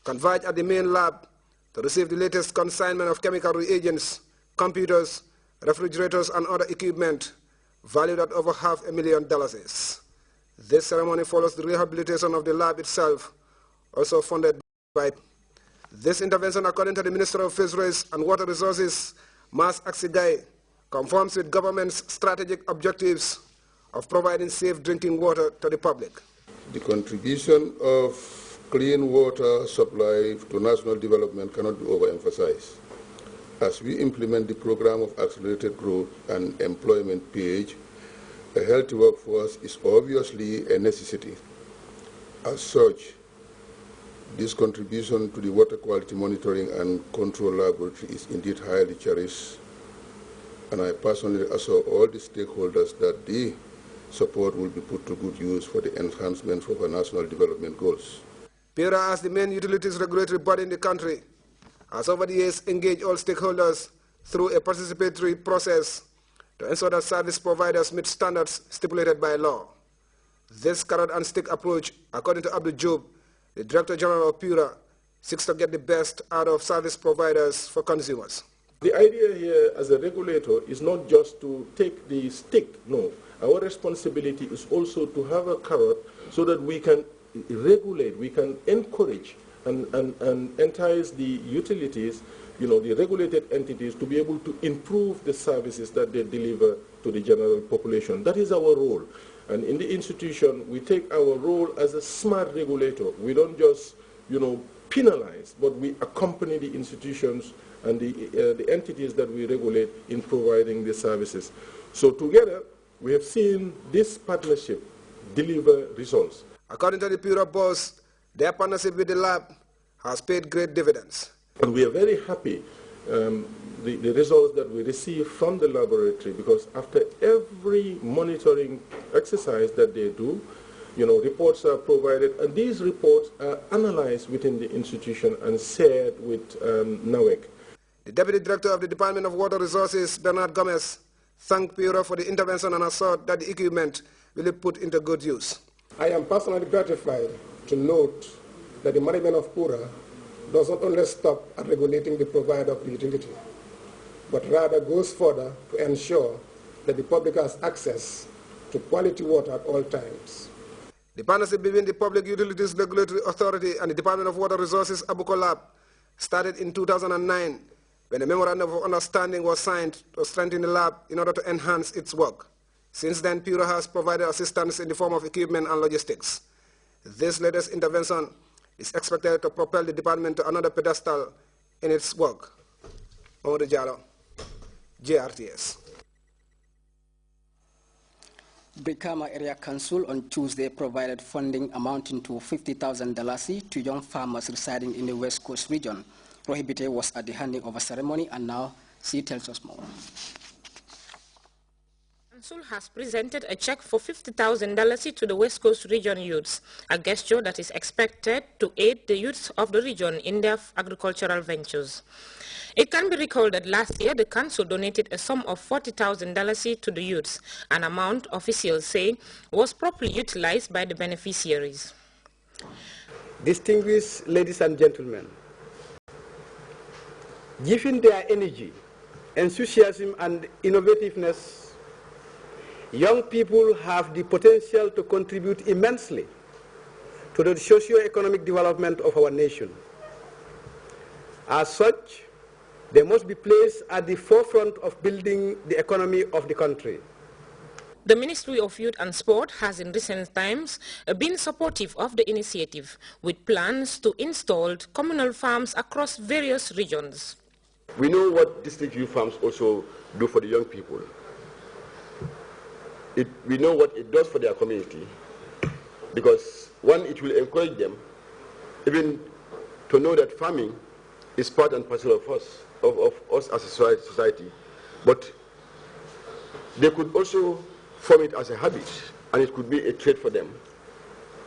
converge at the main lab to receive the latest consignment of chemical reagents, computers, refrigerators, and other equipment valued at over $500,000. This ceremony follows the rehabilitation of the lab itself, also funded by. This intervention, according to the Minister of Fisheries and Water Resources, Mas Aksigai, conforms with government's strategic objectives of providing safe drinking water to the public. The contribution of clean water supply to national development cannot be overemphasized. As we implement the program of accelerated growth and employment PH, a healthy workforce is obviously a necessity. As such, this contribution to the water quality monitoring and control laboratory is indeed highly cherished, and I personally assure all the stakeholders that the support will be put to good use for the enhancement of our national development goals. PURA, as the main utilities regulatory body in the country, has over the years engaged all stakeholders through a participatory process to ensure that service providers meet standards stipulated by law. This carrot and stick approach, according to Abdul Job, the Director General of PURA, seeks to get the best out of service providers for consumers. The idea here as a regulator is not just to take the stick, no. Our responsibility is also to have a carrot so that we can regulate, we can encourage and entice the utilities, the regulated entities, to be able to improve the services that they deliver to the general population. That is our role. And in the institution, we take our role as a smart regulator. We don't just, penalize, but we accompany the institutions and the entities that we regulate in providing the services. So together, we have seen this partnership deliver results. According to the PURA boss, their partnership with the lab has paid great dividends. And we are very happy the results that we receive from the laboratory, because after every monitoring exercise that they do, reports are provided, and these reports are analyzed within the institution and shared with NAWEC. The Deputy Director of the Department of Water Resources, Bernard Gomez, thanked PURA for the intervention and assured that the equipment will be put into good use. I am personally gratified to note that the management of PURA does not only stop at regulating the provider of the utility, but rather goes further to ensure that the public has access to quality water at all times. The partnership between the Public Utilities Regulatory Authority and the Department of Water Resources Abuko Lab started in 2009 when a memorandum of understanding was signed to strengthen the lab in order to enhance its work. Since then, PURA has provided assistance in the form of equipment and logistics. This latest intervention is expected to propel the department to another pedestal in its work. Mamadou Diallo, Grts. Brikama Area Council on Tuesday provided funding amounting to $50,000 to young farmers residing in the West Coast region. Rohibite was at the handing over ceremony, and now she tells us more. Council has presented a check for $50,000 to the West Coast region youths, a gesture that is expected to aid the youths of the region in their agricultural ventures. It can be recalled that last year the council donated a sum of $40,000 to the youths, an amount officials say was properly utilized by the beneficiaries. Distinguished ladies and gentlemen, given their energy, enthusiasm and innovativeness, young people have the potential to contribute immensely to the socio-economic development of our nation. As such, they must be placed at the forefront of building the economy of the country. The Ministry of Youth and Sport has in recent times been supportive of the initiative, with plans to install communal farms across various regions. We know what district youth farms also do for the young people. We know what it does for their community, because one, it will encourage them even to know that farming is part and parcel of us as a society, but they could also form it as a habit, and it could be a trade for them,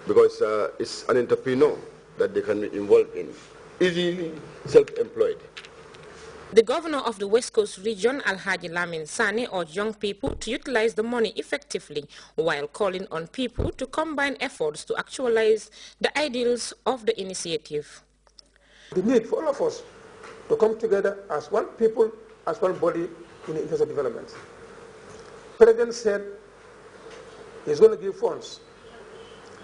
because it's an entrepreneur that they can be involved in, easily self-employed. The governor of the West Coast region, Alhaji Lamin Sane, urged young people to utilize the money effectively, while calling on people to combine efforts to actualize the ideals of the initiative. The need for all of us to come together as one people, as one body in the interest of development. The President said he's going to give funds,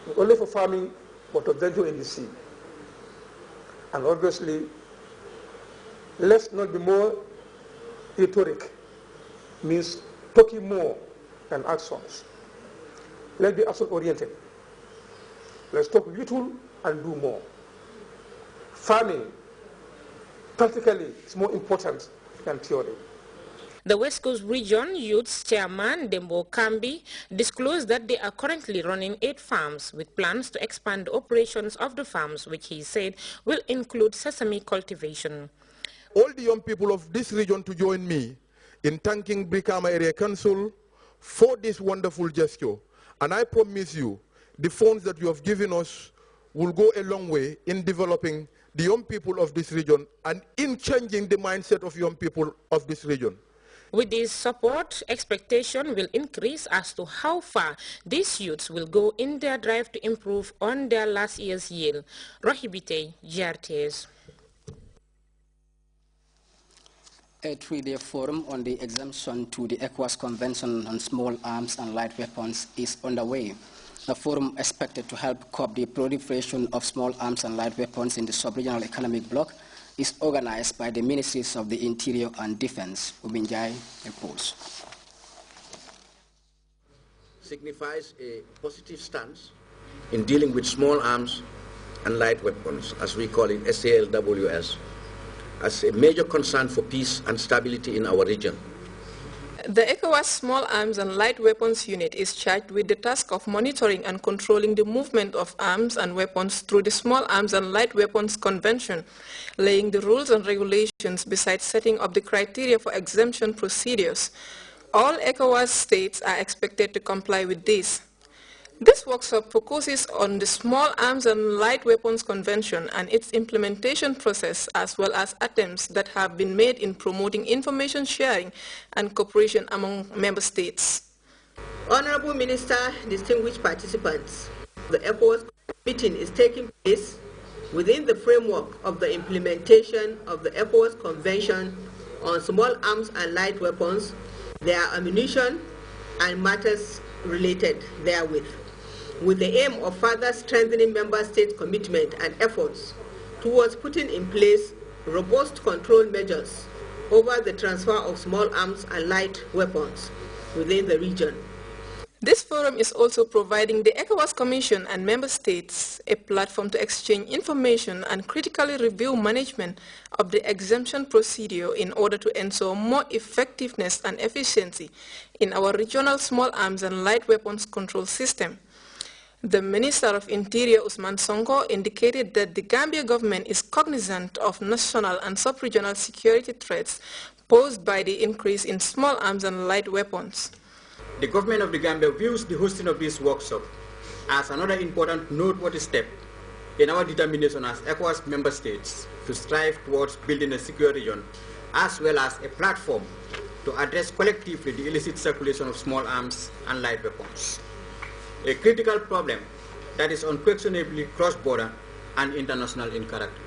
not only for farming, but to venture in the sea. And obviously, let's not be more rhetoric, means talking more than actions. Let's be action-oriented. Let's talk little and do more. Farming, practically, is more important than theory. The West Coast Region Youth's Chairman, Dembo Kambi, disclosed that they are currently running 8 farms with plans to expand the operations of the farms, which he said will include sesame cultivation. All the young people of this region to join me in thanking Brikama Area Council for this wonderful gesture. And I promise you, the funds that you have given us will go a long way in developing the young people of this region and in changing the mindset of young people of this region. With this support, expectation will increase as to how far these youths will go in their drive to improve on their last year's yield. Rohibite, Grts. A 3-day forum on the exemption to the ECOWAS Convention on Small Arms and Light Weapons is underway. The forum, expected to help curb the proliferation of small arms and light weapons in the sub-regional economic bloc, is organized by the Ministries of the Interior and Defense. Ubinjai reports. Signifies a positive stance in dealing with small arms and light weapons, as we call it, SALWS, as a major concern for peace and stability in our region. The ECOWAS Small Arms and Light Weapons Unit is charged with the task of monitoring and controlling the movement of arms and weapons through the Small Arms and Light Weapons Convention, laying the rules and regulations besides setting up the criteria for exemption procedures. All ECOWAS states are expected to comply with this. This workshop focuses on the Small Arms and Light Weapons Convention and its implementation process, as well as attempts that have been made in promoting information sharing and cooperation among member states. Honorable Minister, distinguished participants, the ECOWAS meeting is taking place within the framework of the implementation of the ECOWAS Convention on Small Arms and Light Weapons, their ammunition, and matters related therewith, with the aim of further strengthening member state commitment and efforts towards putting in place robust control measures over the transfer of small arms and light weapons within the region. This forum is also providing the ECOWAS Commission and member states a platform to exchange information and critically review management of the exemption procedure in order to ensure more effectiveness and efficiency in our regional small arms and light weapons control system. The Minister of Interior, Usman Sonko, indicated that the Gambia government is cognizant of national and sub-regional security threats posed by the increase in small arms and light weapons. The government of the Gambia views the hosting of this workshop as another important noteworthy step in our determination as ECOWAS member states to strive towards building a secure region, as well as a platform to address collectively the illicit circulation of small arms and light weapons, a critical problem that is unquestionably cross-border and international in character.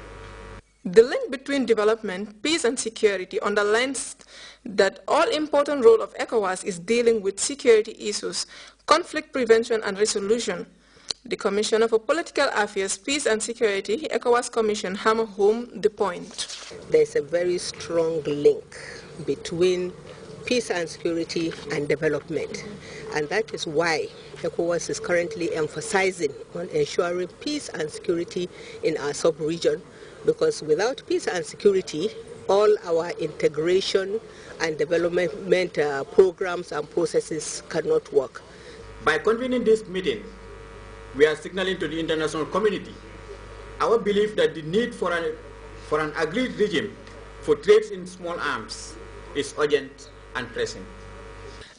The link between development, peace and security underlines that all-important role of ECOWAS is dealing with security issues, conflict prevention and resolution. The Commissioner for Political Affairs, Peace and Security, ECOWAS Commission, hammered home the point. There's a very strong link between peace and security and development, and that is why ECOWAS is currently emphasizing on ensuring peace and security in our sub-region, because without peace and security, all our integration and development programs and processes cannot work. By convening this meeting, we are signaling to the international community our belief that the need for an agreed regime for trades in small arms is urgent and pressing.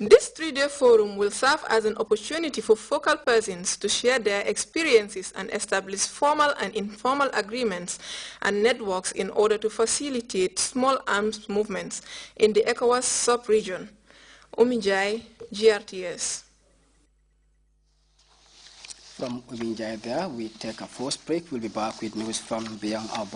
This 3-day forum will serve as an opportunity for focal persons to share their experiences and establish formal and informal agreements and networks in order to facilitate small arms movements in the ECOWAS sub-region. Umijai, Grts. From Ubinjai there, we take a first break. We'll be back with news from beyond our